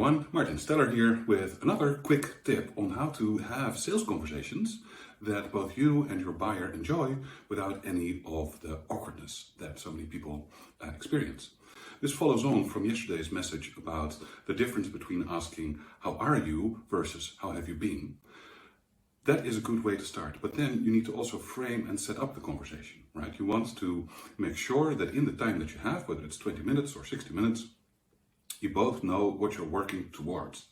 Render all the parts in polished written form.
everyone, Martin Steller here with another quick tip on how to have sales conversations that both you and your buyer enjoy without any of the awkwardness that so many people experience. This follows on from yesterday's message about the difference between asking how are you versus how have you been. That is a good way to start, but then you need to also frame and set up the conversation, right? You want to make sure that in the time that you have, whether it's 20 minutes or 60 minutes, you both know what you're working towards.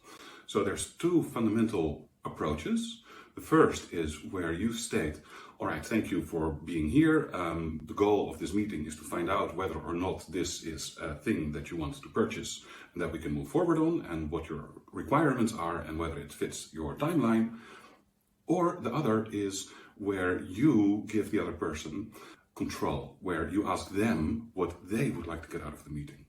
So there's two fundamental approaches. The first is where you state, all right, thank you for being here. The goal of this meeting is to find out whether or not this is a thing that you want to purchase and that we can move forward on, and what your requirements are and whether it fits your timeline. Or the other is where you give the other person control, where you ask them what they would like to get out of the meeting.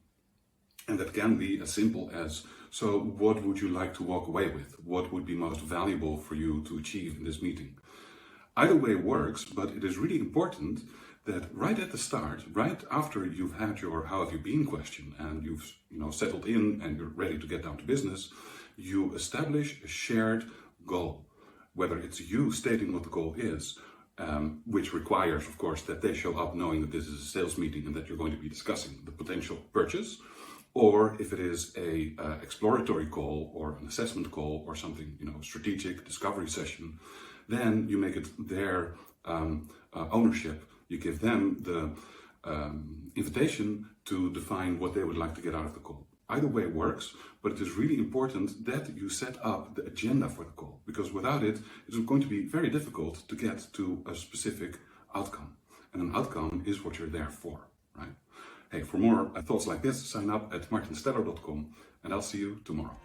And that can be as simple as, so what would you like to walk away with? What would be most valuable for you to achieve in this meeting? Either way works, but it is really important that right at the start, right after you've had your how have you been question and you've settled in and you're ready to get down to business, you establish a shared goal. Whether it's you stating what the goal is, which requires, of course, that they show up knowing that this is a sales meeting and that you're going to be discussing the potential purchase, or if it is a exploratory call or an assessment call or something, strategic discovery session, then you make it their ownership. You give them the invitation to define what they would like to get out of the call. Either way works, but it is really important that you set up the agenda for the call, because without it, it's going to be very difficult to get to a specific outcome. And an outcome is what you're there for, right? Hey, for more thoughts like this, sign up at martinsteller.com, and I'll see you tomorrow.